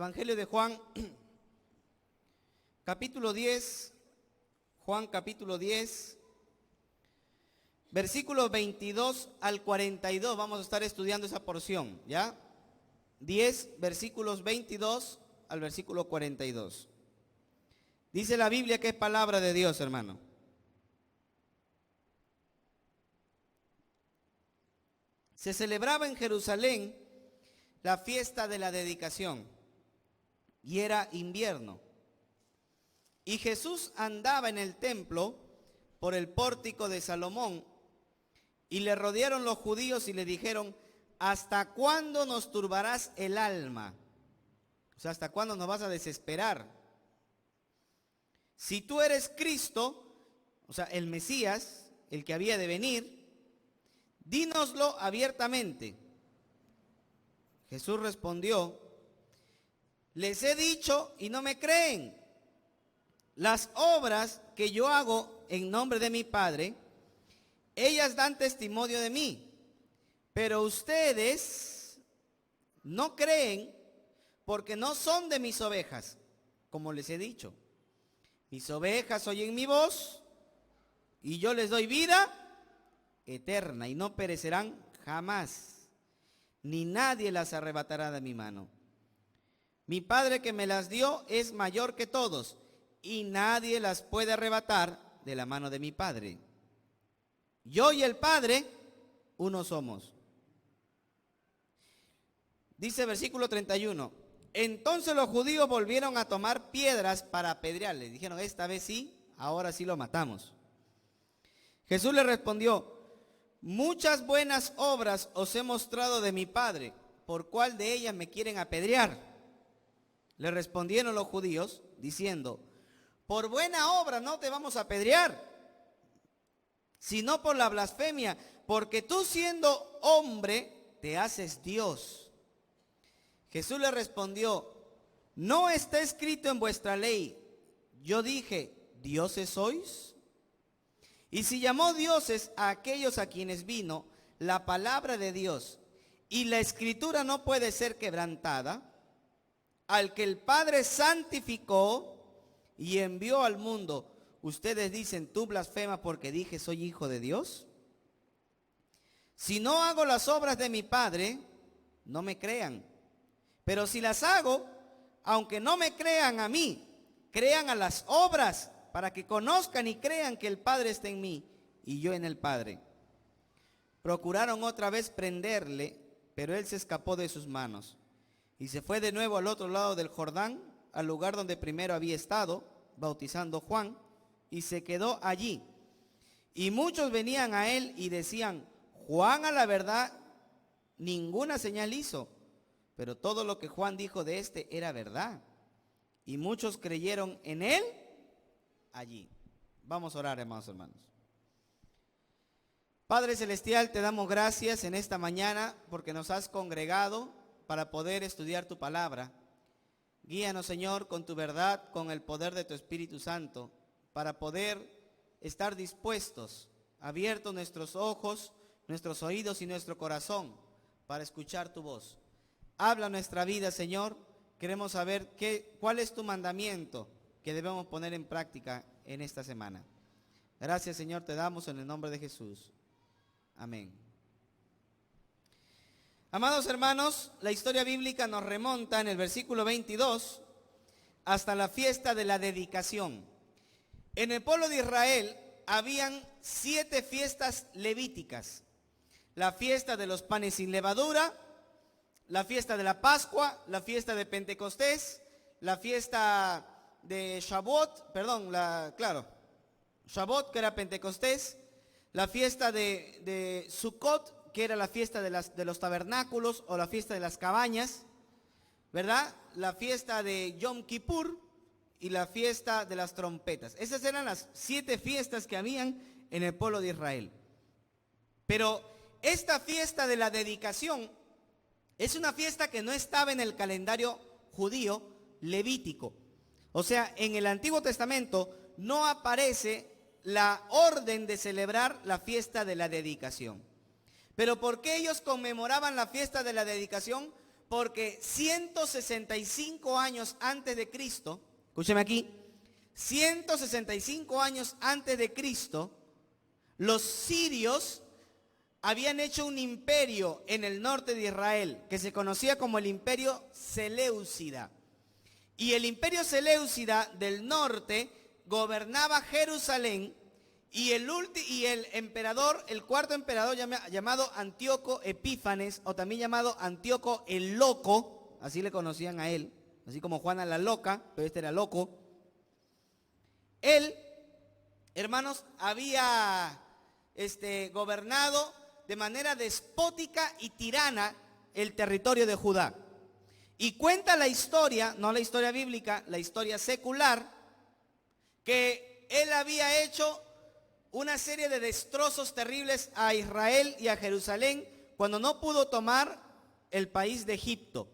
Evangelio de Juan, capítulo 10, Juan capítulo 10, versículos 22 al 42, vamos a estar estudiando esa porción, ¿ya? 10, versículos 22 al versículo 42. Dice la Biblia que es palabra de Dios, hermano. Se celebraba en Jerusalén la fiesta de la dedicación y era invierno. Y Jesús andaba en el templo por el pórtico de Salomón y le rodearon los judíos y le dijeron: ¿hasta cuándo nos turbarás el alma? O sea, ¿hasta cuándo nos vas a desesperar? Si tú eres Cristo, o sea, el Mesías, el que había de venir, dínoslo abiertamente. Jesús respondió: les he dicho y no me creen. Las obras que yo hago en nombre de mi Padre, ellas dan testimonio de mí, pero ustedes no creen porque no son de mis ovejas, como les he dicho. Mis ovejas oyen mi voz y yo les doy vida eterna y no perecerán jamás, ni nadie las arrebatará de mi mano. Mi Padre que me las dio es mayor que todos y nadie las puede arrebatar de la mano de mi Padre. Yo y el Padre uno somos. Dice versículo 31. Entonces los judíos volvieron a tomar piedras para apedrearle. Dijeron: esta vez sí, ahora sí lo matamos. Jesús le respondió: muchas buenas obras os he mostrado de mi Padre, ¿por cuál de ellas me quieren apedrear? Le respondieron los judíos diciendo: por buena obra no te vamos a apedrear, sino por la blasfemia, porque tú siendo hombre te haces Dios. Jesús le respondió: ¿no está escrito en vuestra ley, yo dije, dioses sois? Y si llamó dioses a aquellos a quienes vino la palabra de Dios, y la escritura no puede ser quebrantada, al que el Padre santificó y envió al mundo, ustedes dicen: tú blasfemas porque dije, soy hijo de Dios. Si no hago las obras de mi Padre, no me crean. Pero si las hago, aunque no me crean a mí, crean a las obras, para que conozcan y crean que el Padre está en mí y yo en el Padre. Procuraron otra vez prenderle, pero él se escapó de sus manos y se fue de nuevo al otro lado del Jordán, al lugar donde primero había estado bautizando Juan, y se quedó allí. Y muchos venían a él y decían: Juan a la verdad ninguna señal hizo, pero todo lo que Juan dijo de este era verdad. Y muchos creyeron en él allí. Vamos a orar, hermanos. Padre celestial, te damos gracias en esta mañana porque nos has congregado para poder estudiar tu palabra. Guíanos, Señor, con tu verdad, con el poder de tu Espíritu Santo, para poder estar dispuestos, abiertos nuestros ojos, nuestros oídos y nuestro corazón para escuchar tu voz. Habla nuestra vida, Señor. Queremos saber cuál es tu mandamiento que debemos poner en práctica en esta semana. Gracias, Señor, te damos en el nombre de Jesús. Amén. Amados hermanos, la historia bíblica nos remonta en el versículo 22 hasta la fiesta de la dedicación. En el pueblo de Israel habían 7 fiestas levíticas: la fiesta de los panes sin levadura, la fiesta de la Pascua, la fiesta de Pentecostés, la fiesta de Shavuot, Shavuot, que era Pentecostés, la fiesta de Sukkot, que era la fiesta de los tabernáculos o la fiesta de las cabañas, ¿verdad? La fiesta de Yom Kippur y la fiesta de las trompetas. Esas eran las 7 fiestas que habían en el pueblo de Israel. Pero esta fiesta de la dedicación es una fiesta que no estaba en el calendario judío levítico. O sea, en el Antiguo Testamento no aparece la orden de celebrar la fiesta de la dedicación. Pero ¿por qué ellos conmemoraban la fiesta de la dedicación? porque 165 años antes de Cristo, escúcheme aquí, 165 años antes de Cristo, los sirios habían hecho un imperio en el norte de Israel, que se conocía como el imperio Seleucida. Y el imperio Seleucida del norte gobernaba Jerusalén, y el emperador, el cuarto emperador llamado Antíoco Epífanes, o también llamado Antíoco el Loco, así le conocían a él, así como Juana la Loca, pero este era loco. Él, hermanos, había gobernado de manera despótica y tirana el territorio de Judá. Y cuenta la historia, no la historia bíblica, la historia secular, que él había hecho una serie de destrozos terribles a Israel y a Jerusalén cuando no pudo tomar el país de Egipto.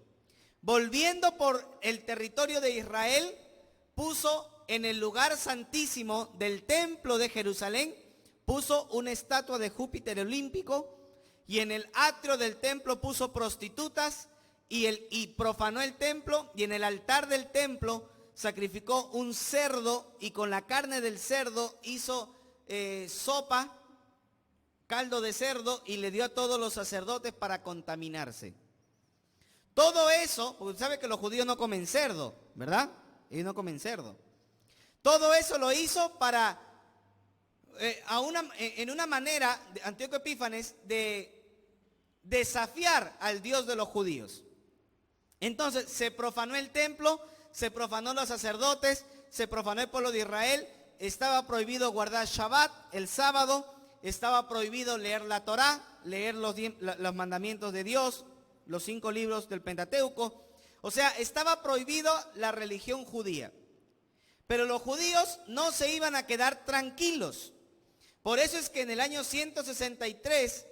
Volviendo por el territorio de Israel, puso en el lugar santísimo del templo de Jerusalén, puso una estatua de Júpiter olímpico, y en el atrio del templo puso prostitutas y profanó el templo, y en el altar del templo sacrificó un cerdo, y con la carne del cerdo hizo sopa, caldo de cerdo, y le dio a todos los sacerdotes para contaminarse. Todo eso, porque sabe que los judíos no comen cerdo, ¿verdad? Ellos no comen cerdo. Todo eso lo hizo para, en una manera, Antíoco Epífanes, de desafiar al Dios de los judíos. Entonces se profanó el templo, se profanó los sacerdotes, se profanó el pueblo de Israel. Estaba prohibido guardar Shabbat, el sábado. Estaba prohibido leer la Torá, leer los mandamientos de Dios, los 5 libros del Pentateuco. O sea, estaba prohibido la religión judía. Pero los judíos no se iban a quedar tranquilos. Por eso es que en el año 163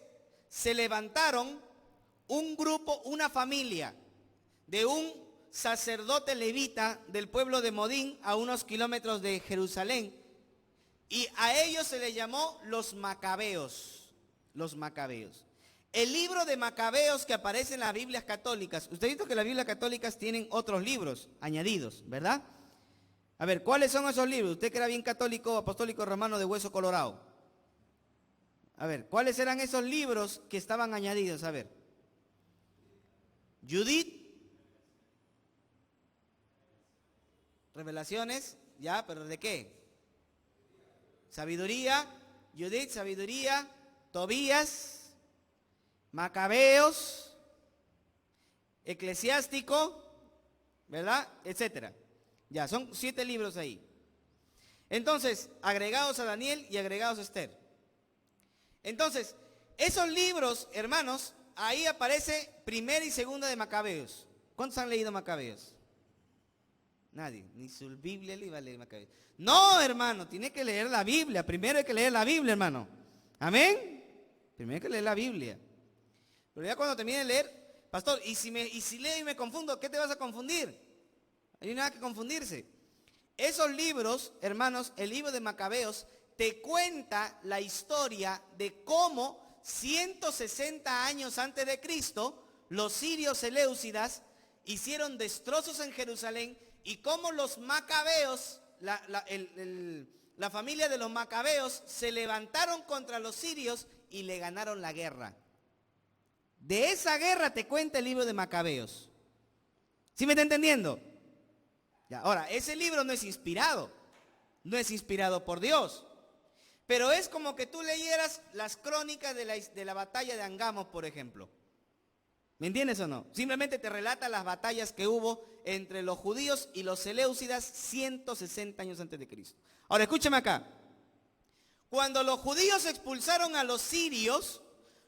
se levantaron un grupo, una familia de un sacerdote levita del pueblo de Modín, a unos kilómetros de Jerusalén, y a ellos se les llamó los Macabeos. Los Macabeos. El libro de Macabeos que aparece en las Biblias católicas, usted ha visto que las Biblias católicas tienen otros libros añadidos, ¿verdad? A ver, ¿cuáles son esos libros? Usted que era bien católico, apostólico romano de hueso colorado. A ver, ¿cuáles eran esos libros que estaban añadidos? A ver. Judith. Revelaciones, ya, pero ¿de qué? Sabiduría, Judith, sabiduría, Tobías, Macabeos, Eclesiástico, ¿verdad? Etcétera. Ya, son 7 libros ahí. Entonces, agregados a Daniel y agregados a Esther. Entonces, esos libros, hermanos, ahí aparece primera y segunda de Macabeos. ¿Cuántos han leído Macabeos? Nadie, ni su Biblia le iba a leer Macabeos. No, hermano, tiene que leer la Biblia. Primero hay que leer la Biblia, hermano. Amén. Primero hay que leer la Biblia. Pero ya cuando termine de leer, pastor, y si leo y me confundo, ¿qué te vas a confundir? No hay nada que confundirse. Esos libros, hermanos, el libro de Macabeos te cuenta la historia de cómo 160 años antes de Cristo, los sirios seleucidas hicieron destrozos en Jerusalén, y cómo los Macabeos, la familia de los Macabeos, se levantaron contra los sirios y le ganaron la guerra. De esa guerra te cuenta el libro de Macabeos. ¿Sí me está entendiendo? Ya, ahora, ese libro no es inspirado por Dios, pero es como que tú leyeras las crónicas de la batalla de Angamos, por ejemplo. ¿Me entiendes o no? Simplemente te relata las batallas que hubo entre los judíos y los seleucidas 160 años antes de Cristo. Ahora, escúchame acá. Cuando los judíos expulsaron a los sirios,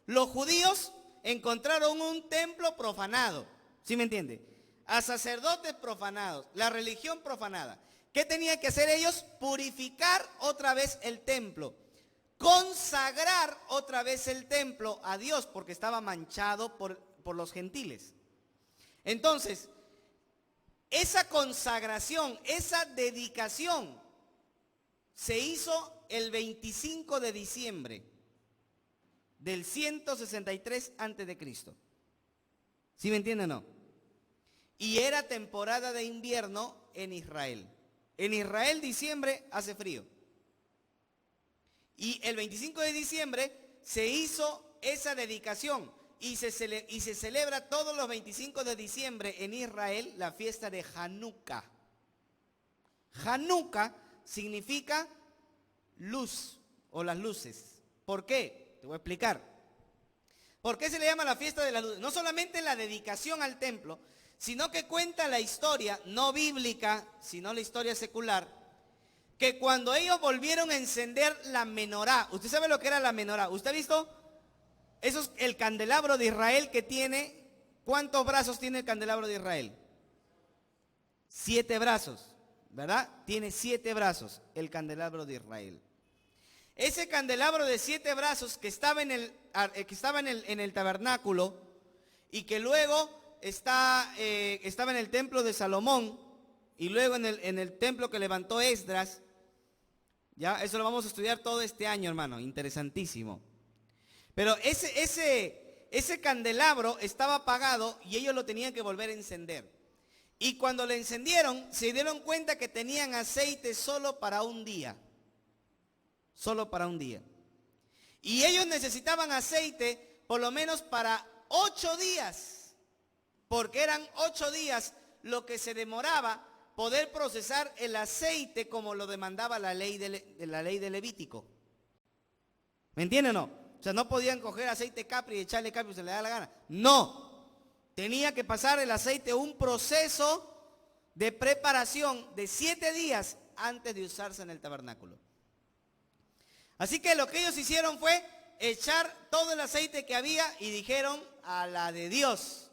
los judíos encontraron un templo profanado. ¿Sí me entiende? A sacerdotes profanados, la religión profanada. ¿Qué tenían que hacer ellos? Purificar otra vez el templo. Consagrar otra vez el templo a Dios, porque estaba manchado por los gentiles. Entonces, esa consagración, esa dedicación se hizo el 25 de diciembre del 163 antes de Cristo. ¿Sí me entienden o no? y era temporada de invierno en Israel. En Israel diciembre hace frío. Y el 25 de diciembre se hizo esa dedicación y se celebra todos los 25 de diciembre en Israel la fiesta de Hanukkah. Hanukkah significa luz o las luces. ¿Por qué? Te voy a explicar. ¿Por qué se le llama la fiesta de las luces? No solamente la dedicación al templo, sino que cuenta la historia, no bíblica, sino la historia secular, que cuando ellos volvieron a encender la menorá, ¿usted sabe lo que era la menorá? ¿Usted ha visto? Eso es el candelabro de Israel que tiene, ¿cuántos brazos tiene el candelabro de Israel? 7 brazos, ¿verdad? Tiene 7 brazos el candelabro de Israel. Ese candelabro de 7 brazos que estaba en el tabernáculo y que luego estaba en el templo de Salomón y luego en el templo que levantó Esdras, ya, eso lo vamos a estudiar todo este año, hermano, interesantísimo. Pero ese candelabro estaba apagado y ellos lo tenían que volver a encender. Y cuando lo encendieron, se dieron cuenta que tenían aceite solo para un día. Solo para un día. Y ellos necesitaban aceite por lo menos para 8 días. Porque eran 8 días lo que se demoraba poder procesar el aceite como lo demandaba la ley de Levítico. ¿Me entienden o no? O sea, no podían coger aceite Capri y echarle Capri si se le da la gana. No. Tenía que pasar el aceite un proceso de preparación de 7 días antes de usarse en el tabernáculo. Así que lo que ellos hicieron fue echar todo el aceite que había y dijeron a la de Dios.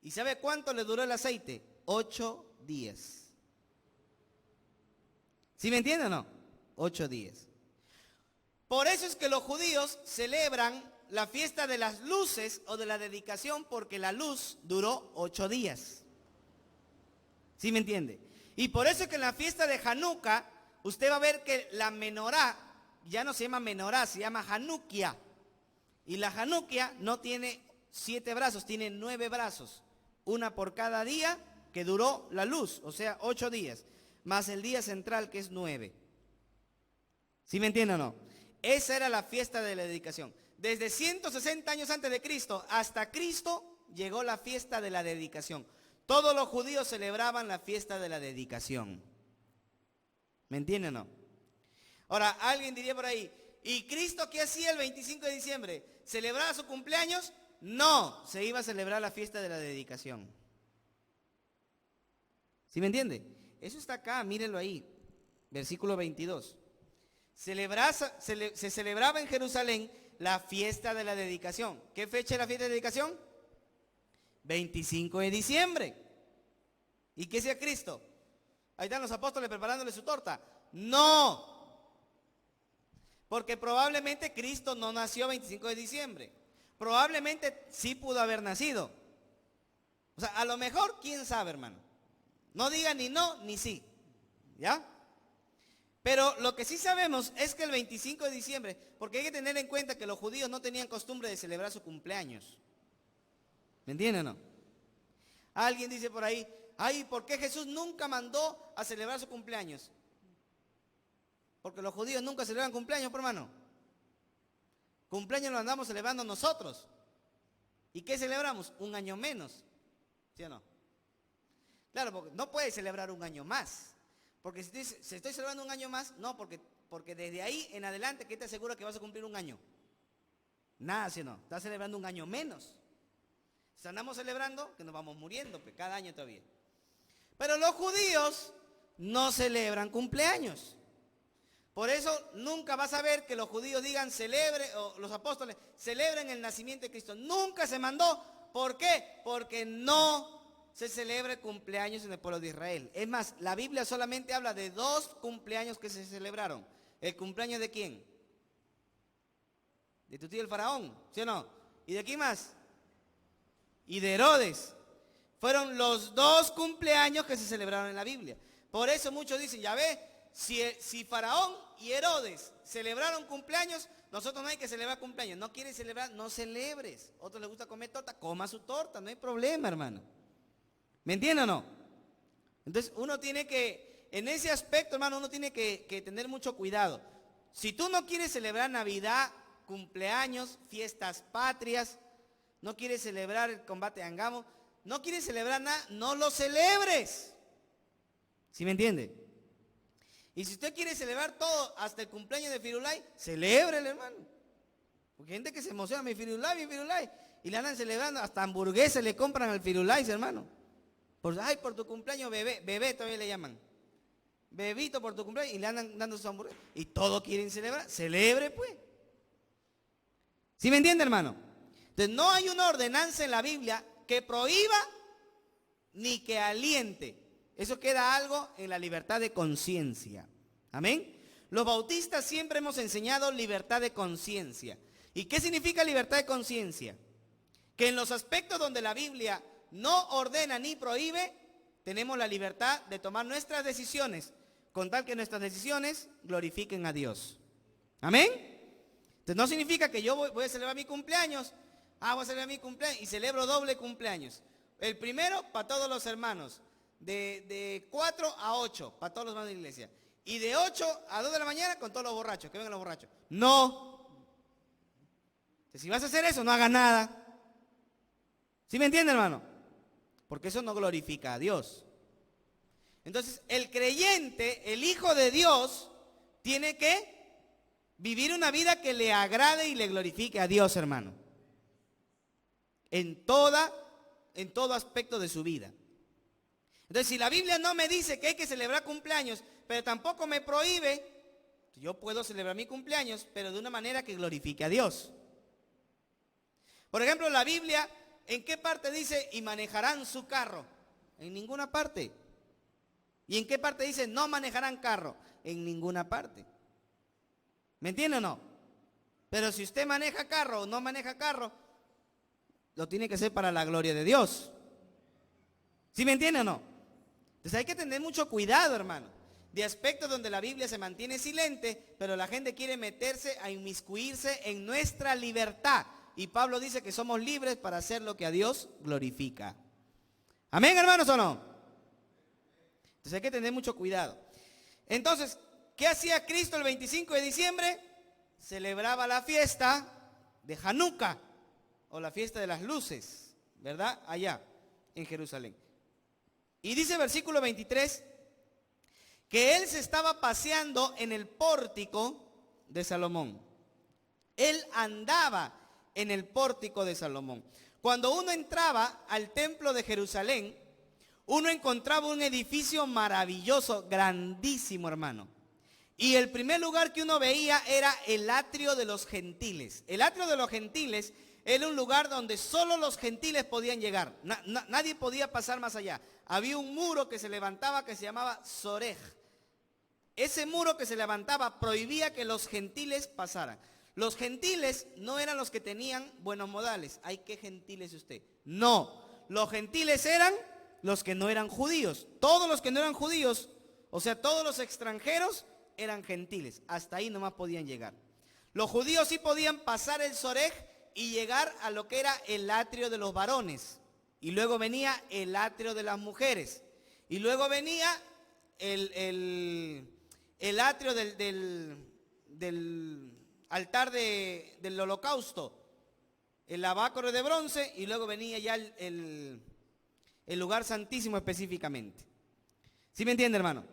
¿Y sabe cuánto le duró el aceite? 8 días. ¿Sí me entienden o no? 8 días. Por eso es que los judíos celebran la fiesta de las luces o de la dedicación, porque la luz duró 8 días. ¿Sí me entiende? Y por eso es que en la fiesta de Hanukkah usted va a ver que la menorá ya no se llama menorá, se llama Hanukkah. Y la Hanukkah no tiene 7 brazos, tiene 9 brazos. Una por cada día que duró la luz, o sea, 8 días. Más el día central que es 9. ¿Sí me entiende o no? Esa era la fiesta de la dedicación. Desde 160 años antes de Cristo hasta Cristo llegó la fiesta de la dedicación. Todos los judíos celebraban la fiesta de la dedicación. ¿Me entienden o no? Ahora, alguien diría por ahí, ¿y Cristo qué hacía el 25 de diciembre? ¿Celebraba su cumpleaños? No, se iba a celebrar la fiesta de la dedicación. ¿Sí me entiende? Eso está acá, mírenlo ahí, versículo 22. Se celebraba en Jerusalén la fiesta de la dedicación. ¿Qué fecha es la fiesta de dedicación? 25 de diciembre. ¿Y qué hacía Cristo? Ahí están los apóstoles preparándole su torta. No. Porque probablemente Cristo no nació 25 de diciembre. Probablemente sí pudo haber nacido. O sea, a lo mejor, quién sabe, hermano. No diga ni no ni sí. ¿Ya? Pero lo que sí sabemos es que el 25 de diciembre, porque hay que tener en cuenta que los judíos no tenían costumbre de celebrar su cumpleaños. ¿Me entienden o no? Alguien dice por ahí, ay, ¿por qué Jesús nunca mandó a celebrar su cumpleaños? Porque los judíos nunca celebran cumpleaños, hermano. Cumpleaños lo andamos celebrando nosotros. ¿Y qué celebramos? Un año menos. ¿Sí o no? Claro, porque no puedes celebrar un año más. Porque si estoy celebrando un año más, no, porque desde ahí en adelante, ¿qué te asegura que vas a cumplir un año? Nada, ¿sí o no? Estás celebrando un año menos. Si andamos celebrando, que nos vamos muriendo, pues, cada año todavía. Pero los judíos no celebran cumpleaños. Por eso nunca vas a ver que los judíos digan celebre, o los apóstoles celebren el nacimiento de Cristo. Nunca se mandó. ¿Por qué? Porque no se celebra el cumpleaños en el pueblo de Israel. Es más, la Biblia solamente habla de 2 cumpleaños que se celebraron. ¿El cumpleaños de quién? De tu tío el faraón, ¿sí o no? ¿Y de quién más? Y de Herodes. Fueron los 2 cumpleaños que se celebraron en la Biblia. Por eso muchos dicen, ya ve, si Faraón y Herodes celebraron cumpleaños, nosotros no hay que celebrar cumpleaños. No quieres celebrar, no celebres. Otros les gusta comer torta, coma su torta, no hay problema, hermano. ¿Me entiende o no? Entonces uno tiene que, en ese aspecto, hermano, uno tiene que tener mucho cuidado. Si tú no quieres celebrar Navidad, cumpleaños, fiestas patrias, no quieres celebrar el combate de Angamo, no quieres celebrar nada, no lo celebres. ¿Sí me entiende? Y si usted quiere celebrar todo, hasta el cumpleaños de Firulay, celébrele, hermano. Porque hay gente que se emociona, mi Firulay, y le andan celebrando, hasta hamburguesas le compran al Firulay, hermano. Por tu cumpleaños, bebé todavía le llaman. Bebito por tu cumpleaños, y le andan dando su hamburguesa. Y todos quieren celebrar, celebre pues. ¿Sí me entiende, hermano? Entonces no hay una ordenanza en la Biblia que prohíba ni que aliente. Eso queda algo en la libertad de conciencia. Amén. Los bautistas siempre hemos enseñado libertad de conciencia. ¿Y qué significa libertad de conciencia? Que en los aspectos donde la Biblia no ordena ni prohíbe, tenemos la libertad de tomar nuestras decisiones, con tal que nuestras decisiones glorifiquen a Dios. Amén. Entonces no significa que yo voy a celebrar mi cumpleaños. Voy a celebrar mi cumpleaños y celebro doble cumpleaños. El primero para todos los hermanos, de 4 a 8, para todos los hermanos de la iglesia. Y de 8 a 2 de la mañana con todos los borrachos, que vengan los borrachos. No. Entonces, si vas a hacer eso, no hagas nada. ¿Sí me entiende, hermano? Porque eso no glorifica a Dios. Entonces, el creyente, el Hijo de Dios, tiene que vivir una vida que le agrade y le glorifique a Dios, hermano. En todo aspecto de su vida. Entonces, si la Biblia no me dice que hay que celebrar cumpleaños, pero tampoco me prohíbe, yo puedo celebrar mi cumpleaños, pero de una manera que glorifique a Dios. Por ejemplo, la Biblia, ¿en qué parte dice y manejarán su carro? En ninguna parte. ¿Y en qué parte dice no manejarán carro? En ninguna parte. ¿Me entiende o no? Pero si usted maneja carro o no maneja carro, lo tiene que hacer para la gloria de Dios. ¿Sí me entiende o no? Entonces hay que tener mucho cuidado, hermano, de aspectos donde la Biblia se mantiene silente, pero la gente quiere meterse a inmiscuirse en nuestra libertad. Y Pablo dice que somos libres para hacer lo que a Dios glorifica. ¿Amén, hermanos, o no? Entonces hay que tener mucho cuidado. Entonces, ¿qué hacía Cristo el 25 de diciembre? Celebraba la fiesta de Hanukkah, o la fiesta de las luces, ¿verdad? Allá, en Jerusalén. Y dice el versículo 23, que él se estaba paseando en el pórtico de Salomón. Él andaba en el pórtico de Salomón. Cuando uno entraba al templo de Jerusalén, uno encontraba un edificio maravilloso, grandísimo, hermano. Y el primer lugar que uno veía era el atrio de los gentiles. El atrio de los gentiles era un lugar donde solo los gentiles podían llegar. Nadie podía pasar más allá. Había un muro que se levantaba que se llamaba Sorej. Ese muro que se levantaba prohibía que los gentiles pasaran. Los gentiles no eran los que tenían buenos modales. Ay, qué gentil es usted. No, los gentiles eran los que no eran judíos. Todos los que no eran judíos, o sea, todos los extranjeros eran gentiles. Hasta ahí nomás podían llegar. Los judíos sí podían pasar el Sorej y llegar a lo que era el atrio de los varones. Y luego venía el atrio de las mujeres. Y luego venía el atrio del altar del holocausto, el lavacro de bronce, y luego venía ya el lugar santísimo específicamente. ¿Sí me entiende, hermano?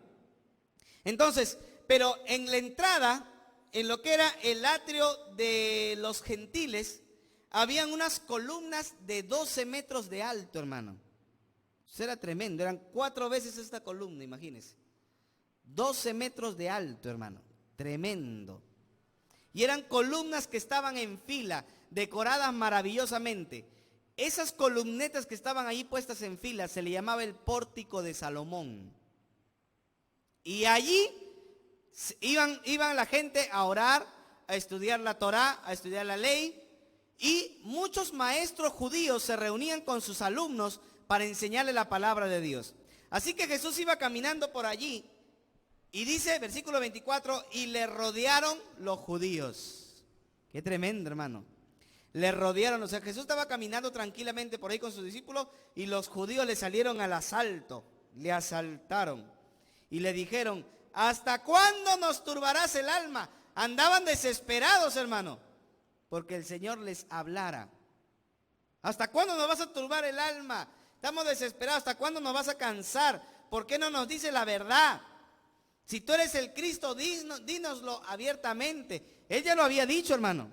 Entonces, pero en la entrada, en lo que era el atrio de los gentiles, habían unas columnas de 12 metros de alto, hermano. Eso era tremendo, eran 4 veces esta columna, imagínense. 12 metros de alto, hermano, tremendo. Y eran columnas que estaban en fila, decoradas maravillosamente. Esas columnetas que estaban ahí puestas en fila se le llamaba el pórtico de Salomón. Y allí iban la gente a orar, a estudiar la Torá, a estudiar la ley. Y muchos maestros judíos se reunían con sus alumnos para enseñarle la palabra de Dios. Así que Jesús iba caminando por allí. Y dice, versículo 24, y le rodearon los judíos. Qué tremendo, hermano. le rodearon. O sea, Jesús estaba caminando tranquilamente por ahí con sus discípulos y los judíos le salieron al asalto, le asaltaron y le dijeron: ¿hasta cuándo nos turbarás el alma? Andaban desesperados, hermano, porque el Señor les hablara. ¿Hasta cuándo nos vas a turbar el alma? Estamos desesperados. ¿Hasta cuándo nos vas a cansar? ¿Por qué no nos dice la verdad? Si tú eres el Cristo, dínoslo abiertamente. Él ya lo había dicho, hermano.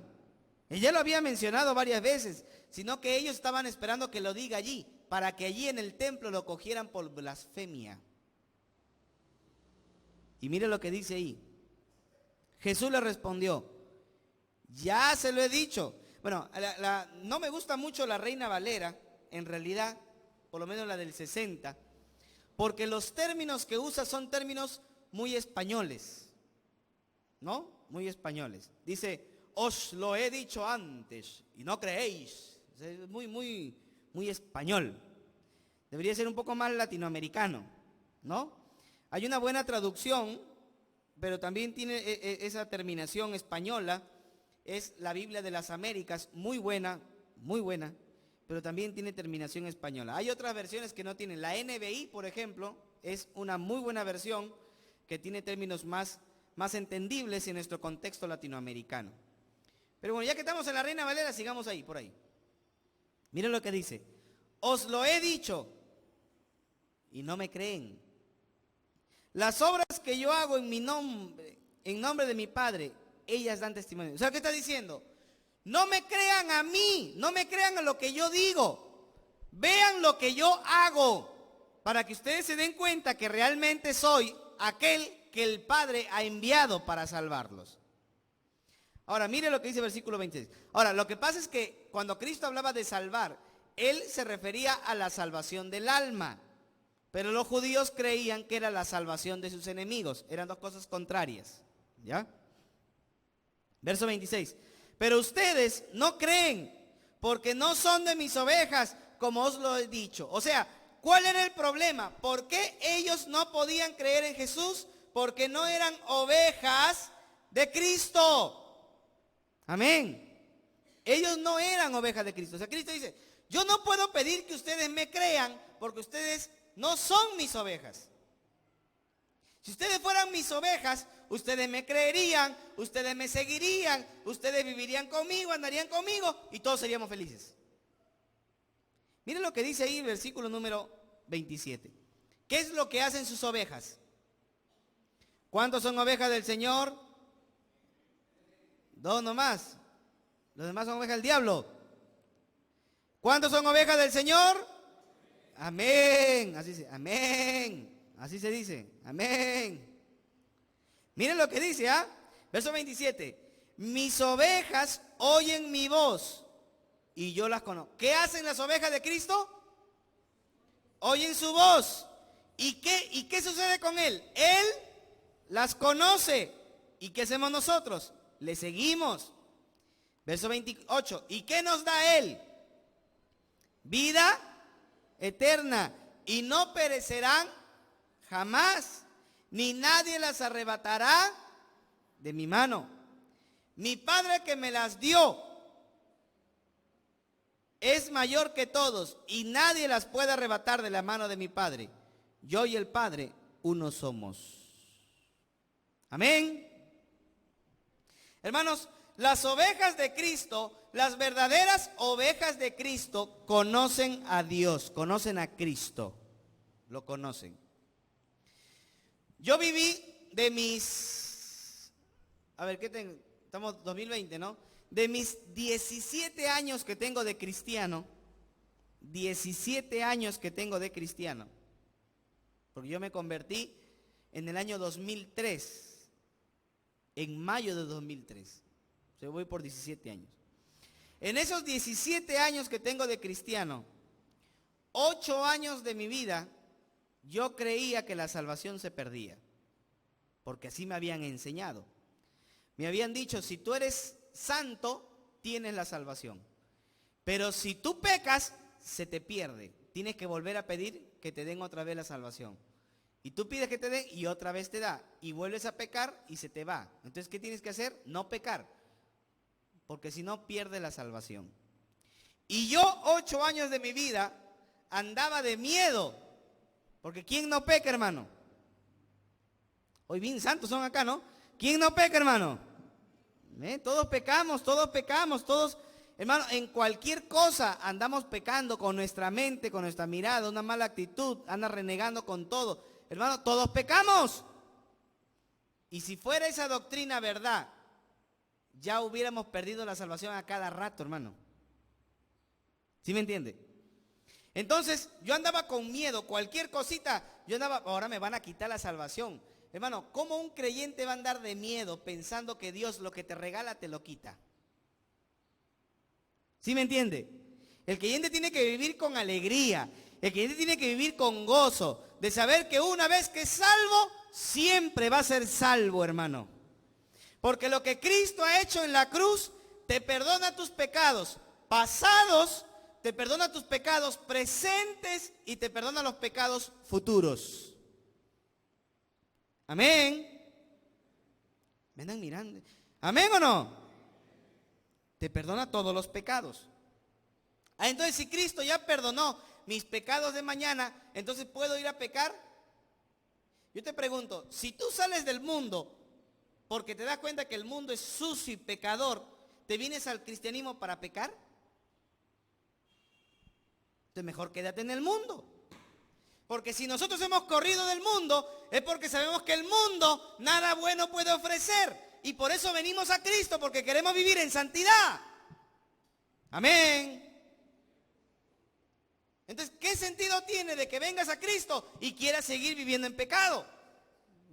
Él ya lo había mencionado varias veces. Sino que ellos estaban esperando que lo diga allí, para que allí en el templo lo cogieran por blasfemia. Y mire lo que dice ahí. Jesús le respondió: ya se lo he dicho. Bueno, no me gusta mucho la Reina Valera, en realidad, por lo menos la del 60, porque los términos que usa son términos muy españoles, ¿no? Muy españoles. Dice: os lo he dicho antes y no creéis. Es muy español. Debería ser un poco más latinoamericano, ¿no? Hay una buena traducción, pero también tiene esa terminación española. Es la Biblia de las Américas, muy buena, pero también tiene terminación española. Hay otras versiones que no tienen. La NBI, por ejemplo, es una muy buena versión que tiene términos más entendibles en nuestro contexto latinoamericano. Pero bueno, ya que estamos en la Reina Valera, sigamos ahí, por ahí. Miren lo que dice: os lo he dicho y no me creen. Las obras que yo hago en mi nombre, en nombre de mi Padre, ellas dan testimonio. O sea, ¿qué está diciendo? No me crean a mí, no me crean a lo que yo digo. Vean lo que yo hago, para que ustedes se den cuenta que realmente soy aquel que el Padre ha enviado para salvarlos. Ahora, mire lo que dice el versículo 26. Ahora, lo que pasa es que cuando Cristo hablaba de salvar, Él se refería a la salvación del alma. Pero los judíos creían que era la salvación de sus enemigos. Eran dos cosas contrarias. ¿Ya? Verso 26. Pero ustedes no creen, porque no son de mis ovejas, como os lo he dicho. O sea, ¿cuál era el problema? ¿Por qué ellos no podían creer en Jesús? Porque no eran ovejas de Cristo. Amén. Ellos no eran ovejas de Cristo. O sea, Cristo dice: yo no puedo pedir que ustedes me crean, porque ustedes no son mis ovejas. Si ustedes fueran mis ovejas, ustedes me creerían, ustedes me seguirían, ustedes vivirían conmigo, andarían conmigo y todos seríamos felices. Miren lo que dice ahí el versículo número 27. ¿Qué es lo que hacen sus ovejas? ¿Cuántos son ovejas del Señor? Dos nomás. Los demás son ovejas del diablo. ¿Cuántos son ovejas del Señor? Amén. Así dice, amén. Así se dice, amén. Miren lo que dice, ¿ah? Verso 27. Mis ovejas oyen mi voz y yo las conozco. ¿Qué hacen las ovejas de Cristo? Oyen su voz. ¿Y qué sucede con Él? Él las conoce. ¿Y qué hacemos nosotros? Le seguimos. Verso 28. ¿Y qué nos da Él? Vida eterna. Y no perecerán jamás, ni nadie las arrebatará de mi mano. Mi Padre que me las dio es mayor que todos, y nadie las puede arrebatar de la mano de mi Padre. Yo y el Padre uno somos. Amén. Hermanos, las ovejas de Cristo, las verdaderas ovejas de Cristo, conocen a Dios, conocen a Cristo, lo conocen. Yo viví de mis, a ver, ¿qué tengo? Estamos 2020, ¿no? De mis 17 años que tengo de cristiano, 17 años que tengo de cristiano, porque yo me convertí en el año 2003, en mayo de 2003, o sea, voy por 17 años. En esos 17 años que tengo de cristiano, 8 años de mi vida, yo creía que la salvación se perdía, porque así me habían enseñado. Me habían dicho: si tú eres santo, tienes la salvación. Pero si tú pecas, se te pierde. Tienes que volver a pedir que te den otra vez la salvación. Y tú pides que te den y otra vez te da. Y vuelves a pecar y se te va. Entonces, ¿qué tienes que hacer? No pecar. porque si no pierde la salvación. Y yo 8 años de mi vida andaba de miedo, porque ¿quién no peca, hermano? Hoy bien santos son acá, ¿no? ¿Quién no peca, hermano? Todos pecamos, todos, hermano, en cualquier cosa andamos pecando con nuestra mente, con nuestra mirada, una mala actitud, anda renegando con todo. Hermano, todos pecamos. Y si fuera esa doctrina verdad, ya hubiéramos perdido la salvación a cada rato, hermano. ¿Sí me entiende? Entonces, yo andaba con miedo, cualquier cosita, yo andaba, ahora me van a quitar la salvación. Hermano, ¿cómo un creyente va a andar de miedo pensando que Dios lo que te regala te lo quita? ¿Sí me entiende? El creyente tiene que vivir con alegría, el creyente tiene que vivir con gozo, de saber que una vez que es salvo, siempre va a ser salvo, hermano. Porque lo que Cristo ha hecho en la cruz, te perdona tus pecados pasados, te perdona tus pecados presentes y te perdona los pecados futuros. Amén. ¿Me andan mirando? ¿Amén o no? Te perdona todos los pecados. Entonces, si Cristo ya perdonó mis pecados de mañana, entonces ¿puedo ir a pecar? Yo te pregunto, si tú sales del mundo porque te das cuenta que el mundo es sucio y pecador, ¿te vienes al cristianismo para pecar? Entonces mejor quédate en el mundo. Porque si nosotros hemos corrido del mundo, es porque sabemos que el mundo nada bueno puede ofrecer. Y por eso venimos a Cristo, porque queremos vivir en santidad. Amén. Entonces, ¿qué sentido tiene de que vengas a Cristo y quieras seguir viviendo en pecado?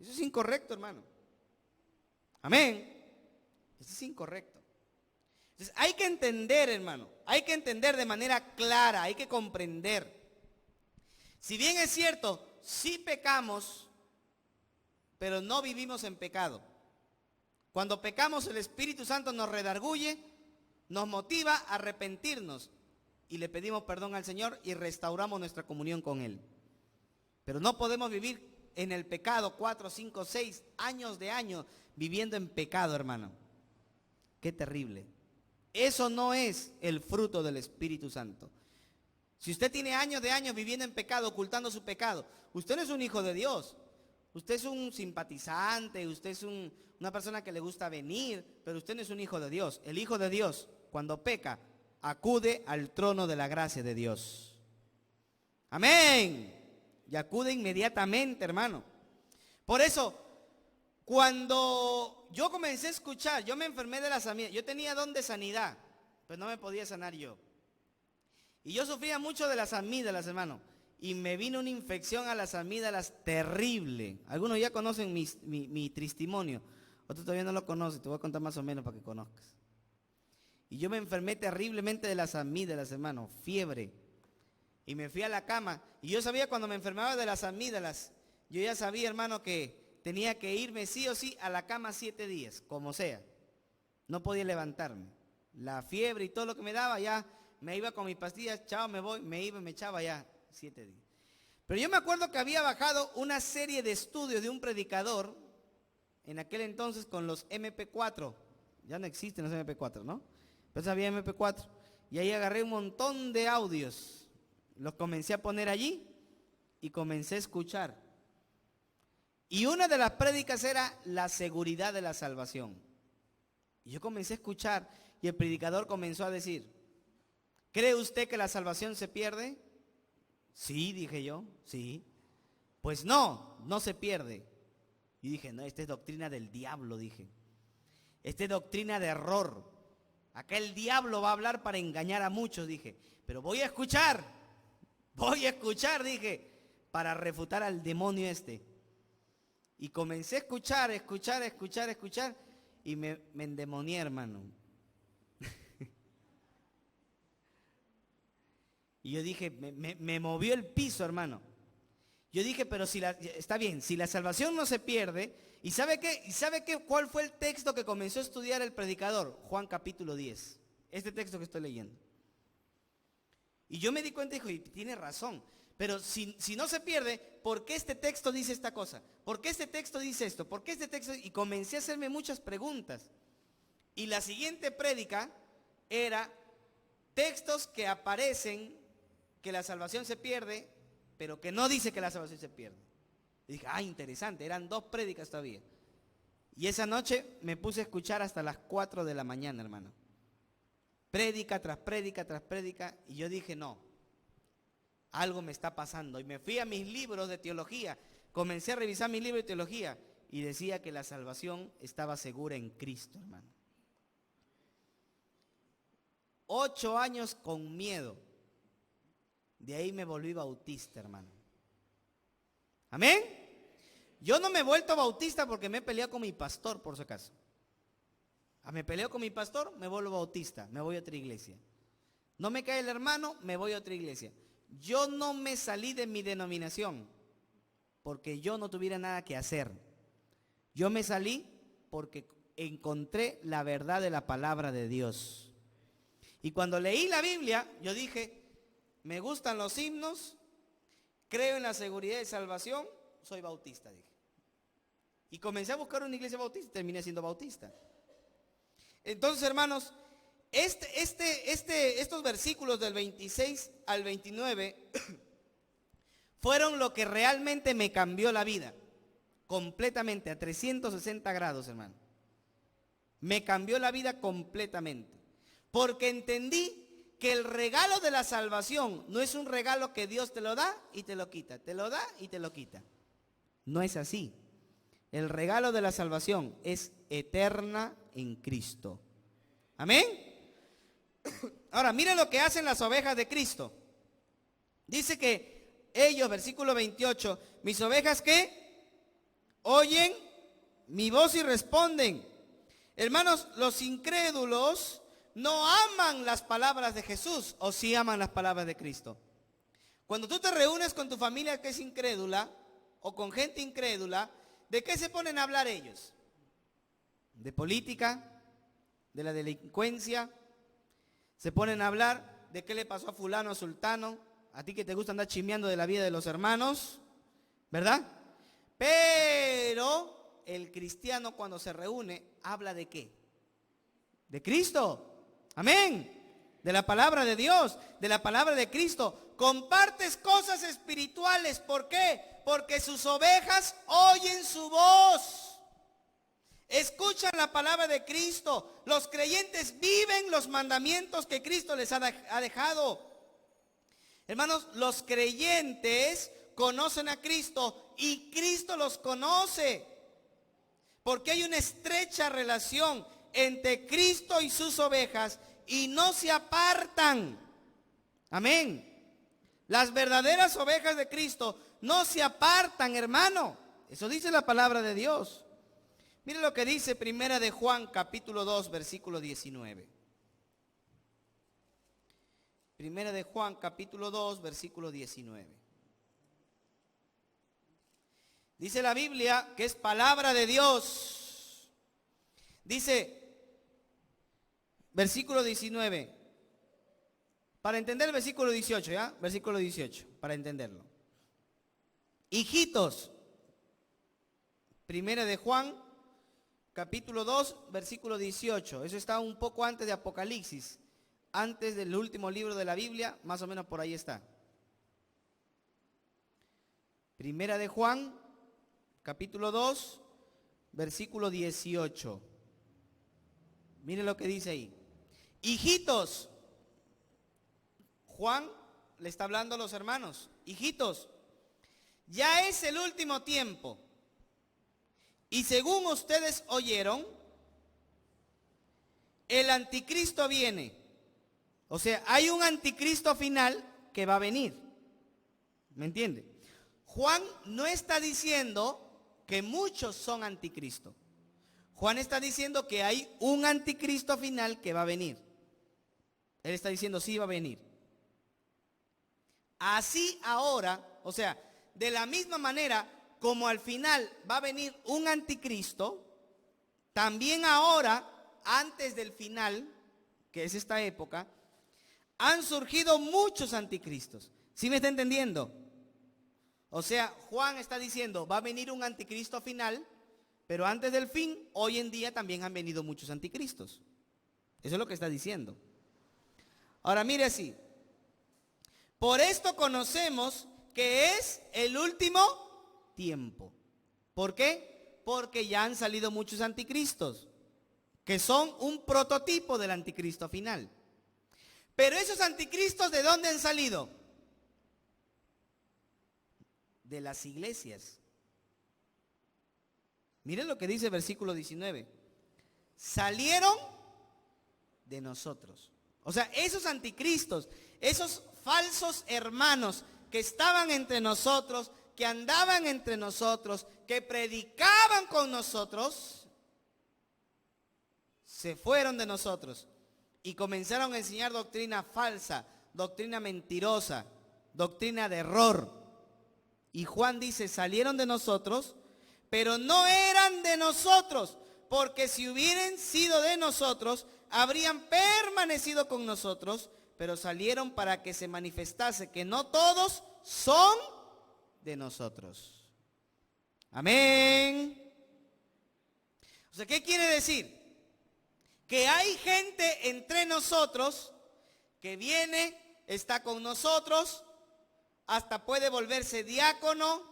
Eso es incorrecto, hermano. Amén. Eso es incorrecto. Entonces, hay que entender, hermano. Hay que entender de manera clara, hay que comprender. Si bien es cierto, sí pecamos, pero no vivimos en pecado. Cuando pecamos, el Espíritu Santo nos redarguye, nos motiva a arrepentirnos y le pedimos perdón al Señor y restauramos nuestra comunión con Él. Pero no podemos vivir en el pecado 4, 5, 6 años de años viviendo en pecado, hermano. Qué terrible. Eso no es el fruto del Espíritu Santo. Si usted tiene años de años viviendo en pecado, ocultando su pecado, usted no es un hijo de Dios. Usted es un simpatizante, usted es una persona que le gusta venir, pero usted no es un hijo de Dios. El hijo de Dios, cuando peca, acude al trono de la gracia de Dios. Amén. Y acude inmediatamente, hermano. Por eso, cuando yo comencé a escuchar, yo me enfermé de las amígdalas. Yo tenía don de sanidad, pero no me podía sanar yo. Y yo sufría mucho de las amígdalas, hermano. Y me vino una infección a las amígdalas terrible. Algunos ya conocen mi testimonio. Otros todavía no lo conocen. Te voy a contar más o menos para que conozcas. Y yo me enfermé terriblemente de las amígdalas, hermano. Fiebre. Y me fui a la cama. Y yo sabía cuando me enfermaba de las amígdalas. Yo ya sabía, hermano, que tenía que irme sí o sí a la cama 7 días. Como sea. No podía levantarme. La fiebre y todo lo que me daba ya... Me iba con mis pastillas, chao, me voy, me iba y me echaba ya 7 días. Pero yo me acuerdo que había bajado una serie de estudios de un predicador, en aquel entonces con los MP4. Ya no existen los MP4, ¿no? Pues había MP4. Y ahí agarré un montón de audios. Los comencé a poner allí y comencé a escuchar. Y una de las prédicas era la seguridad de la salvación. Y yo comencé a escuchar y el predicador comenzó a decir: ¿cree usted que la salvación se pierde? Sí, dije yo, sí. Pues no se pierde. Y dije, no, esta es doctrina del diablo, dije. Esta es doctrina de error. Acá el diablo va a hablar para engañar a muchos, dije. Pero voy a escuchar, dije, para refutar al demonio este. Y comencé a escuchar, y me endemonié, hermano. Y yo dije, me movió el piso, hermano. Yo dije, pero está bien, si la salvación no se pierde. ¿Y sabe qué? ¿Cuál fue el texto que comenzó a estudiar el predicador? Juan capítulo 10. Este texto que estoy leyendo. Y yo me di cuenta y dije, tiene razón. Pero si no se pierde, ¿por qué este texto dice esta cosa? ¿Por qué este texto dice esto? ¿Por qué este texto? Y comencé a hacerme muchas preguntas. Y la siguiente prédica era textos que aparecen que la salvación se pierde, pero que no dice que la salvación se pierde. Y dije, interesante, eran 2 prédicas todavía. Y esa noche me puse a escuchar hasta las 4 de la mañana, hermano. Prédica tras prédica tras prédica. Y yo dije, no, algo me está pasando. Y me fui a mis libros de teología. Comencé a revisar mis libros de teología. Y decía que la salvación estaba segura en Cristo, hermano. 8 años con miedo. De ahí me volví bautista, hermano. Amén. Yo no me he vuelto bautista porque me he peleado con mi pastor, por si acaso. Me peleo con mi pastor, me vuelvo bautista, me voy a otra iglesia. No me cae el hermano, me voy a otra iglesia. Yo no me salí de mi denominación porque yo no tuviera nada que hacer. Yo me salí porque encontré la verdad de la palabra de Dios. Y cuando leí la Biblia, yo dije, me gustan los himnos, creo en la seguridad de salvación, soy bautista, dije. Y comencé a buscar una iglesia bautista y terminé siendo bautista. Entonces, hermanos, estos versículos del 26 al 29 fueron lo que realmente me cambió la vida. Completamente, a 360 grados, hermano. Me cambió la vida completamente. Porque entendí que el regalo de la salvación no es un regalo que Dios te lo da y te lo quita. Te lo da y te lo quita. No es así. El regalo de la salvación es eterna en Cristo. Amén. Ahora, miren lo que hacen las ovejas de Cristo. Dice que ellos, versículo 28, mis ovejas ¿qué? Oyen mi voz y responden. Hermanos, los incrédulos no aman las palabras de Jesús, o sí aman las palabras de Cristo. Cuando tú te reúnes con tu familia que es incrédula, o con gente incrédula, ¿de qué se ponen a hablar ellos? De política, de la delincuencia. Se ponen a hablar de qué le pasó a fulano, a sultano. A ti que te gusta andar chismeando de la vida de los hermanos, ¿verdad? Pero el cristiano cuando se reúne, ¿habla de qué? De Cristo. Amén. De la palabra de Dios, de la palabra de Cristo. Compartes cosas espirituales. ¿Por qué? Porque sus ovejas oyen su voz. Escuchan la palabra de Cristo. Los creyentes viven los mandamientos que Cristo les ha dejado. Hermanos, los creyentes conocen a Cristo y Cristo los conoce. Porque hay una estrecha relación entre Cristo y sus ovejas y no se apartan. Amén. Las verdaderas ovejas de Cristo no se apartan, hermano. Eso dice la palabra de Dios. Mire lo que dice Primera de Juan, capítulo 2, versículo 19. Primera de Juan, capítulo 2, versículo 19. Dice la Biblia que es palabra de Dios. Dice, versículo 19. Para entender el versículo 18, ¿ya? Versículo 18, para entenderlo. Hijitos, Primera de Juan, capítulo 2, versículo 18. Eso está un poco antes de Apocalipsis, antes del último libro de la Biblia, más o menos por ahí está. Primera de Juan, capítulo 2, versículo 18. Miren lo que dice ahí. Hijitos, Juan le está hablando a los hermanos. Hijitos, ya es el último tiempo. Y según ustedes oyeron, el anticristo viene. O sea, hay un anticristo final que va a venir. ¿Me entiende? Juan no está diciendo que muchos son anticristo. Juan está diciendo que hay un anticristo final que va a venir. Él está diciendo sí va a venir. Así ahora, o sea, de la misma manera como al final va a venir un anticristo, también ahora, antes del final, que es esta época, han surgido muchos anticristos. ¿Sí me está entendiendo? O sea, Juan está diciendo, va a venir un anticristo final, pero antes del fin, hoy en día también han venido muchos anticristos. Eso es lo que está diciendo. Ahora mire así. Por esto conocemos que es el último tiempo. ¿Por qué? Porque ya han salido muchos anticristos, que son un prototipo del anticristo final. Pero esos anticristos, ¿de dónde han salido? De las iglesias. Miren lo que dice el versículo 19. Salieron de nosotros. O sea, esos anticristos, esos falsos hermanos que estaban entre nosotros, que andaban entre nosotros, que predicaban con nosotros, se fueron de nosotros y comenzaron a enseñar doctrina falsa, doctrina mentirosa, doctrina de error. Y Juan dice, salieron de nosotros, pero no eran de nosotros, porque si hubieran sido de nosotros, habrían permanecido con nosotros, pero salieron para que se manifestase que no todos son de nosotros. Amén. O sea, ¿qué quiere decir? Que hay gente entre nosotros que viene, está con nosotros, hasta puede volverse diácono,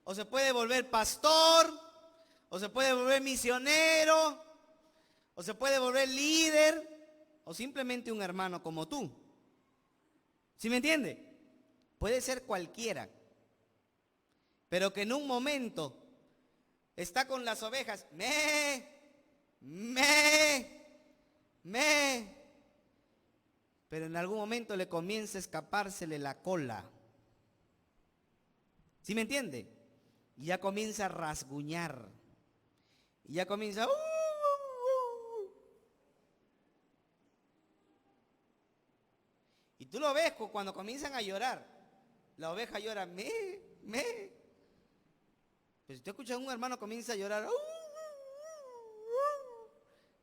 o se puede volver pastor, o se puede volver misionero, o se puede volver líder, o simplemente un hermano como tú. ¿Sí me entiende? Puede ser cualquiera, pero que en un momento está con las ovejas, pero en algún momento le comienza a escapársele la cola. ¿Sí me entiende? Y ya comienza a rasguñar. Y ya comienza... Y tú lo ves cuando comienzan a llorar. La oveja llora, Pero si tú escuchas a un hermano comienza a llorar,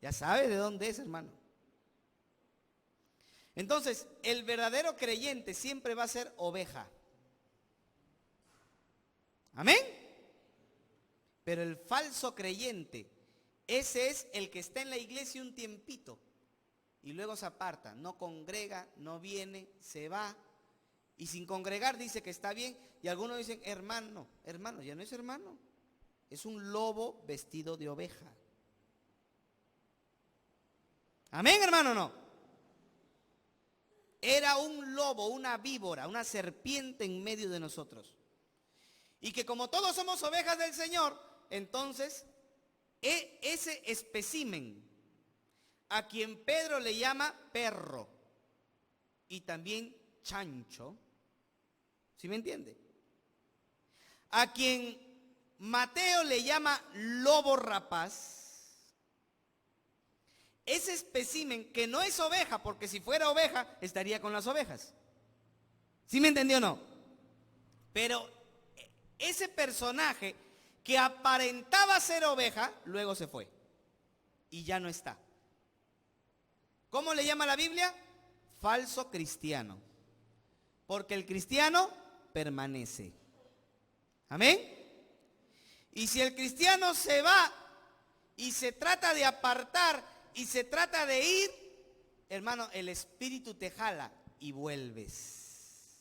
ya sabes de dónde es, hermano. Entonces, el verdadero creyente siempre va a ser oveja. Amén. Pero el falso creyente, ese es el que está en la iglesia un tiempito y luego se aparta, no congrega, no viene, se va y sin congregar dice que está bien y algunos dicen, hermano, ya no es hermano, es un lobo vestido de oveja. Amén, hermano, ¿no? Era un lobo, una víbora, una serpiente en medio de nosotros. Y que como todos somos ovejas del Señor, entonces ese espécimen a quien Pedro le llama perro y también chancho, ¿sí me entiende? A quien Mateo le llama lobo rapaz, ese espécimen que no es oveja, porque si fuera oveja estaría con las ovejas. ¿Sí me entendió o no? Pero ese personaje que aparentaba ser oveja, luego se fue y ya no está. ¿Cómo le llama la Biblia? Falso cristiano. Porque el cristiano permanece. Amén. Y si el cristiano se va y se trata de apartar y se trata de ir, hermano, el espíritu te jala y vuelves.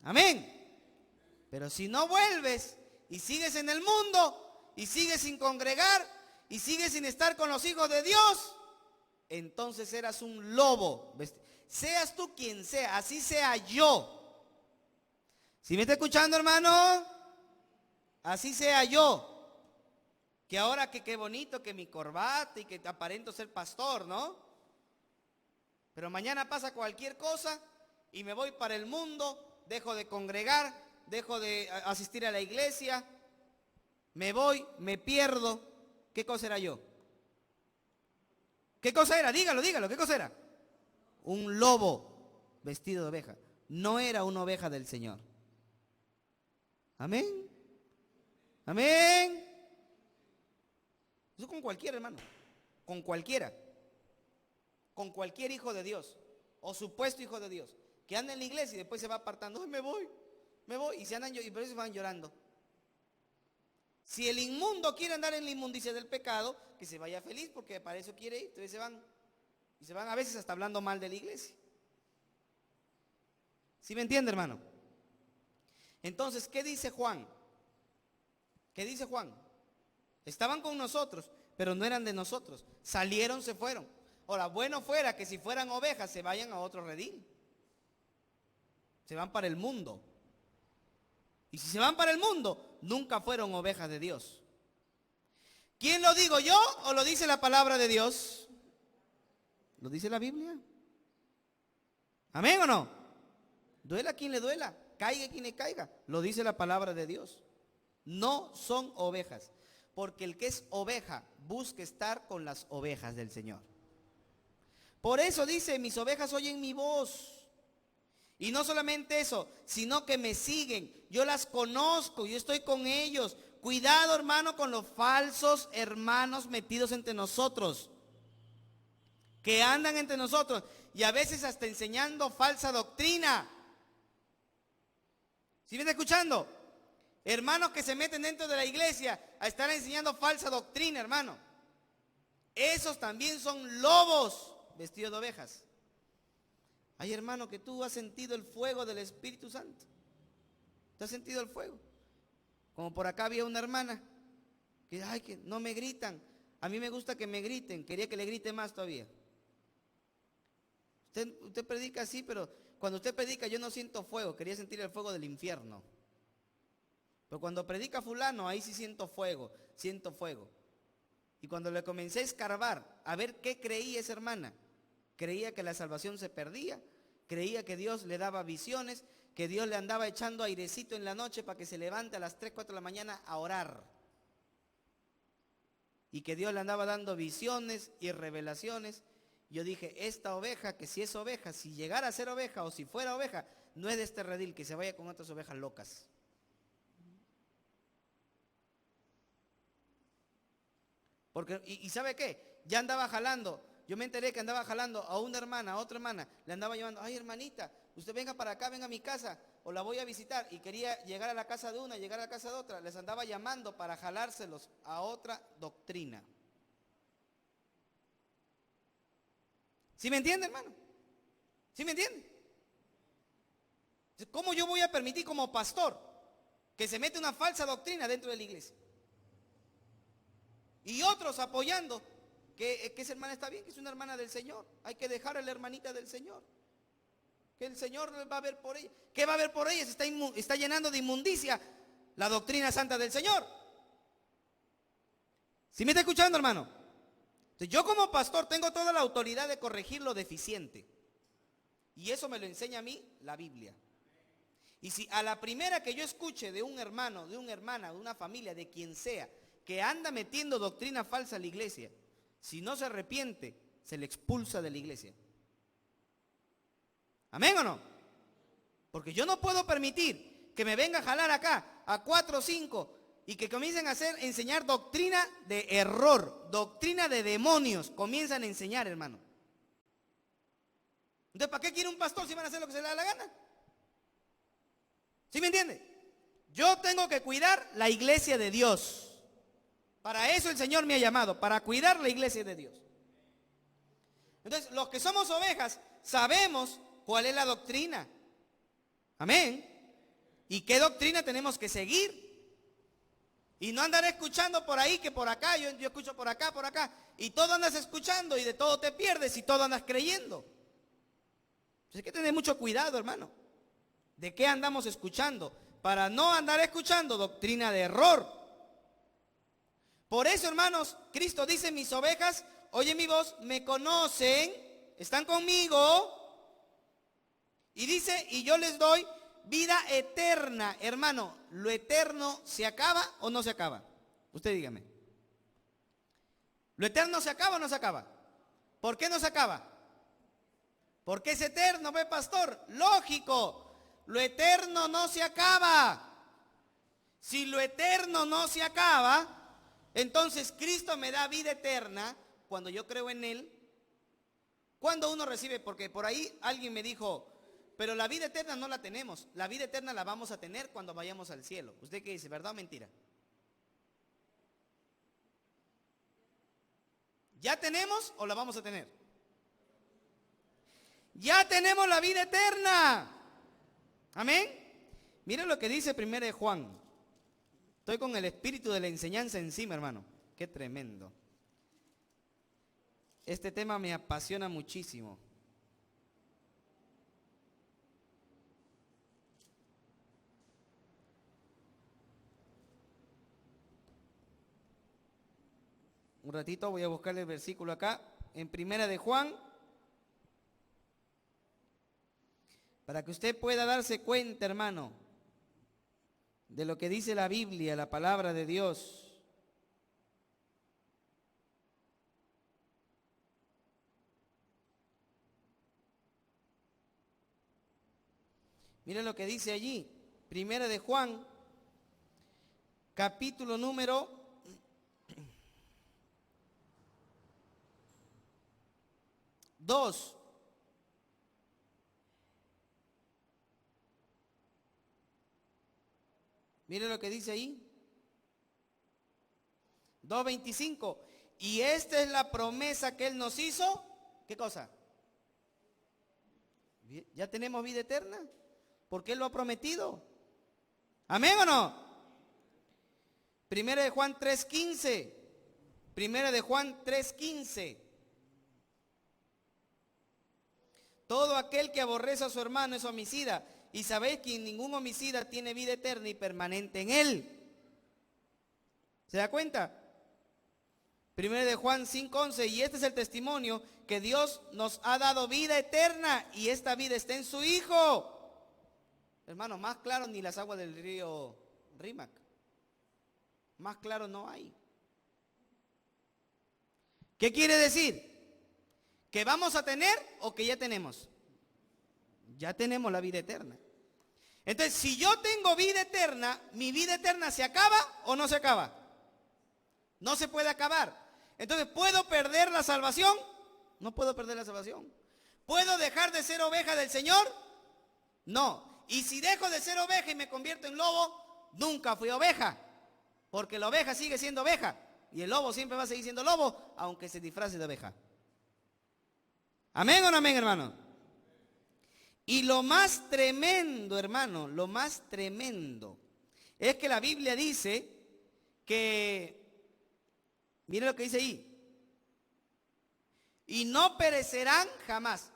Amén. Pero si no vuelves y sigues en el mundo y sigues sin congregar y sigues sin estar con los hijos de Dios, entonces eras un lobo. Seas tú quien sea, así sea yo. ¿Sí me está escuchando, hermano? Así sea yo. Que ahora que qué bonito que mi corbata y que aparento ser pastor, ¿no? Pero mañana pasa cualquier cosa y me voy para el mundo, dejo de congregar, dejo de asistir a la iglesia, me voy, me pierdo. ¿Qué cosa era yo? ¿Qué cosa era? Dígalo, ¿qué cosa era? Un lobo vestido de oveja. No era una oveja del Señor. Amén. Amén. Eso con cualquiera, hermano. Con cualquiera. Con cualquier hijo de Dios o supuesto hijo de Dios que anda en la iglesia y después se va apartando. Ay, me voy. Y se andan y por eso van llorando. Si el inmundo quiere andar en la inmundicia del pecado, que se vaya feliz porque para eso quiere ir. Entonces se van. Y se van a veces hasta hablando mal de la iglesia. ¿Sí me entiende, hermano? Entonces, ¿qué dice Juan? ¿Qué dice Juan? Estaban con nosotros, pero no eran de nosotros. Salieron, se fueron. Ahora, bueno fuera que si fueran ovejas se vayan a otro redil. Se van para el mundo. Y si se van para el mundo, nunca fueron ovejas de Dios. ¿Quién lo digo yo o lo dice la palabra de Dios? ¿Lo dice la Biblia? ¿Amén o no? Duela quien le duela, caiga quien le caiga. Lo dice la palabra de Dios. No son ovejas, porque el que es oveja busca estar con las ovejas del Señor. Por eso dice, mis ovejas oyen mi voz. Y no solamente eso, sino que me siguen. Yo las conozco, yo estoy con ellos. Cuidado, hermano, con los falsos hermanos metidos entre nosotros, que andan entre nosotros y a veces hasta enseñando falsa doctrina. ¿Sí me está escuchando? Hermanos que se meten dentro de la iglesia a estar enseñando falsa doctrina, hermano. Esos también son lobos vestidos de ovejas. Ay, hermano, que tú has sentido el fuego del Espíritu Santo. ¿Tú has sentido el fuego? Como por acá había una hermana que, ay, que no me gritan. A mí me gusta que me griten. Quería que le grite más todavía. Usted predica así, pero cuando usted predica yo no siento fuego. Quería sentir el fuego del infierno. Pero cuando predica fulano, ahí sí siento fuego. Siento fuego. Y cuando le comencé a escarbar, a ver qué creía esa hermana. Creía que la salvación se perdía. Creía que Dios le daba visiones, que Dios le andaba echando airecito en la noche para que se levante a las 3, 4 de la mañana a orar. Y que Dios le andaba dando visiones y revelaciones. Yo dije, esta oveja, que si es oveja, si llegara a ser oveja o si fuera oveja, no es de este redil, que se vaya con otras ovejas locas. Porque, y ¿sabe qué? Ya andaba jalando. Yo me enteré que andaba jalando a una hermana, a otra hermana, le andaba llamando, ay hermanita, usted venga para acá, venga a mi casa, o la voy a visitar, y quería llegar a la casa de una, llegar a la casa de otra, les andaba llamando para jalárselos a otra doctrina. ¿Sí me entiende, hermano? ¿Sí me entiende? ¿Cómo yo voy a permitir como pastor que se mete una falsa doctrina dentro de la iglesia? Y otros apoyando que esa hermana está bien, que es una hermana del Señor. Hay que dejar a la hermanita del Señor. Que el Señor va a ver por ella. ¿Qué va a ver por ella? Se está llenando de inmundicia la doctrina santa del Señor. ¿Sí me está escuchando, hermano? Entonces, yo como pastor tengo toda la autoridad de corregir lo deficiente. Y eso me lo enseña a mí la Biblia. Y si a la primera que yo escuche de un hermano, de una hermana, de una familia, de quien sea, que anda metiendo doctrina falsa a la iglesia, si no se arrepiente, se le expulsa de la iglesia. ¿Amén o no? Porque yo no puedo permitir que me venga a jalar acá a 4 o 5 y que comiencen a enseñar doctrina de error, doctrina de demonios. Comienzan a enseñar, hermano. Entonces, ¿para qué quiere un pastor si van a hacer lo que se le da la gana? ¿Sí me entiende? Yo tengo que cuidar la iglesia de Dios. Para eso el Señor me ha llamado, para cuidar la iglesia de Dios. Entonces, los que somos ovejas sabemos cuál es la doctrina. Amén. ¿Y qué doctrina tenemos que seguir? Y no andar escuchando por ahí que por acá, yo escucho por acá, y todo andas escuchando y de todo te pierdes y todo andas creyendo. Entonces hay que tener mucho cuidado, hermano. ¿De qué andamos escuchando? Para no andar escuchando doctrina de error. Por eso, hermanos, Cristo dice, mis ovejas oyen mi voz, me conocen, están conmigo. Y dice, y yo les doy vida eterna. Hermano, ¿lo eterno se acaba o no se acaba? Usted dígame. ¿Lo eterno se acaba o no se acaba? ¿Por qué no se acaba? Porque es eterno, ¿ve, pastor? Lógico, lo eterno no se acaba. Si lo eterno no se acaba, entonces Cristo me da vida eterna cuando yo creo en Él. Cuando uno recibe, porque por ahí alguien me dijo, pero la vida eterna no la tenemos. La vida eterna la vamos a tener cuando vayamos al cielo. ¿Usted qué dice, verdad o mentira? ¿Ya tenemos o la vamos a tener? Ya tenemos la vida eterna. Amén. Miren lo que dice 1 de Juan. Estoy con el espíritu de la enseñanza encima, hermano. Qué tremendo. Este tema me apasiona muchísimo. Un ratito voy a buscar el versículo acá, en 1 de Juan, para que usted pueda darse cuenta, hermano, de lo que dice la Biblia, la palabra de Dios. Miren lo que dice allí, 1 de Juan, capítulo número 2. Mire lo que dice ahí. 2:25. Y esta es la promesa que Él nos hizo. ¿Qué cosa? ¿Ya tenemos vida eterna? Porque Él lo ha prometido. ¿Amén o no? 1 de Juan 3:15. 1 de Juan 3:15. Todo aquel que aborrece a su hermano es homicida, y sabéis que ningún homicida tiene vida eterna y permanente en él. ¿Se da cuenta? 1 de Juan 5:11, y este es el testimonio que Dios nos ha dado vida eterna, y esta vida está en su Hijo. Hermano, más claro ni las aguas del río Rímac. Más claro no hay. ¿Qué quiere decir? ¿Que vamos a tener o que ya tenemos? Ya tenemos la vida eterna. Entonces, si yo tengo vida eterna, ¿mi vida eterna se acaba o no se acaba? No se puede acabar. Entonces, ¿puedo perder la salvación? No puedo perder la salvación. ¿Puedo dejar de ser oveja del Señor? No. Y si dejo de ser oveja y me convierto en lobo, nunca fui oveja. Porque la oveja sigue siendo oveja. Y el lobo siempre va a seguir siendo lobo, aunque se disfrace de oveja. ¿Amén o no amén, hermano? Y lo más tremendo, hermano, lo más tremendo, es que la Biblia dice que, mire lo que dice ahí, y no perecerán jamás.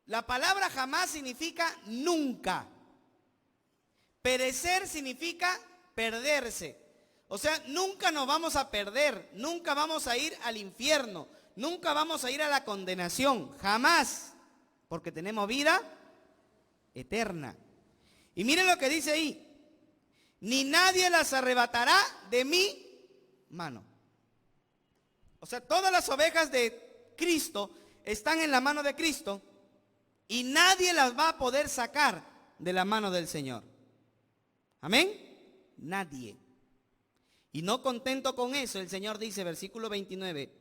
La palabra jamás significa nunca. Perecer significa perderse. O sea, nunca nos vamos a perder, nunca vamos a ir al infierno. Nunca vamos a ir a la condenación, jamás, porque tenemos vida eterna. Y miren lo que dice ahí, ni nadie las arrebatará de mi mano. O sea, todas las ovejas de Cristo están en la mano de Cristo y nadie las va a poder sacar de la mano del Señor. Amén. Nadie. Y no contento con eso, el Señor dice, versículo 29,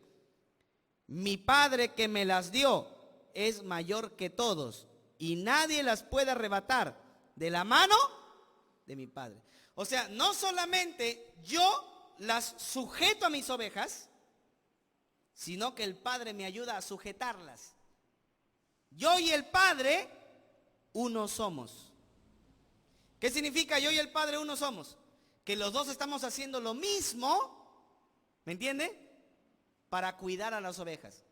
mi Padre que me las dio es mayor que todos y nadie las puede arrebatar de la mano de mi Padre. O sea, no solamente yo las sujeto a mis ovejas, sino que el Padre me ayuda a sujetarlas. Yo y el Padre uno somos. ¿Qué significa yo y el Padre uno somos? Que los dos estamos haciendo lo mismo, ¿me entiende? Para cuidar a las ovejas.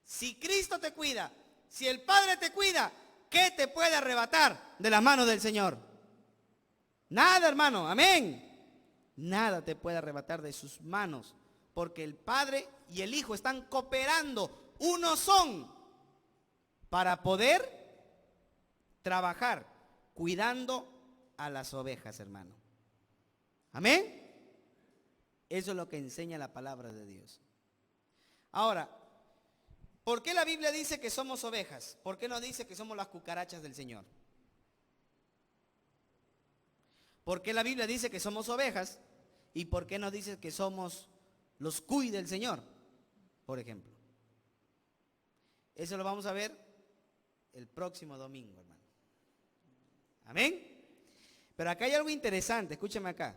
Si Cristo te cuida, si el Padre te cuida, ¿qué te puede arrebatar de las manos del Señor? Nada, hermano, amén. Nada te puede arrebatar de sus manos, porque el Padre y el Hijo están cooperando, uno son, para poder trabajar cuidando a las ovejas, hermano. Amén. Eso es lo que enseña la palabra de Dios. Ahora, ¿por qué la Biblia dice que somos ovejas? ¿Por qué no dice que somos las cucarachas del Señor? ¿Por qué la Biblia dice que somos ovejas? ¿Y por qué no dice que somos los cuy del Señor? Por ejemplo. Eso lo vamos a ver el próximo domingo, hermano. Amén. Pero acá hay algo interesante, escúchame acá.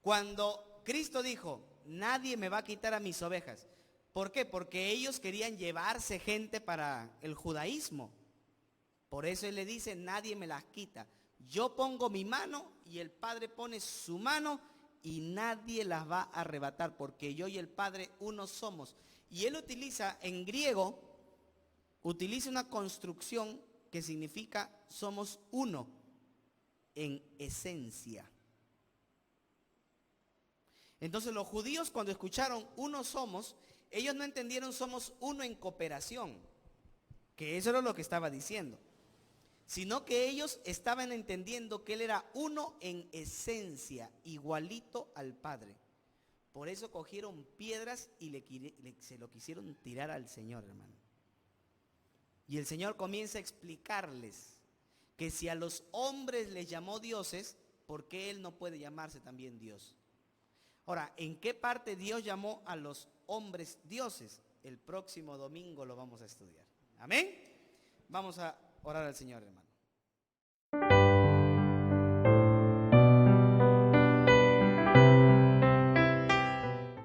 Cuando Cristo dijo, nadie me va a quitar a mis ovejas. ¿Por qué? Porque ellos querían llevarse gente para el judaísmo. Por eso Él le dice, nadie me las quita. Yo pongo mi mano y el Padre pone su mano y nadie las va a arrebatar, porque yo y el Padre uno somos. Y Él utiliza en griego, utiliza una construcción que significa somos uno en esencia. Entonces los judíos, cuando escucharon uno somos, ellos no entendieron somos uno en cooperación, que eso era lo que estaba diciendo, sino que ellos estaban entendiendo que Él era uno en esencia, igualito al Padre. Por eso cogieron piedras y se lo quisieron tirar al Señor, hermano. Y el Señor comienza a explicarles que si a los hombres les llamó dioses, ¿por qué Él no puede llamarse también Dios? Ahora, ¿en qué parte Dios llamó a los hombres dioses? El próximo domingo lo vamos a estudiar. Amén. Vamos a orar al Señor, hermano.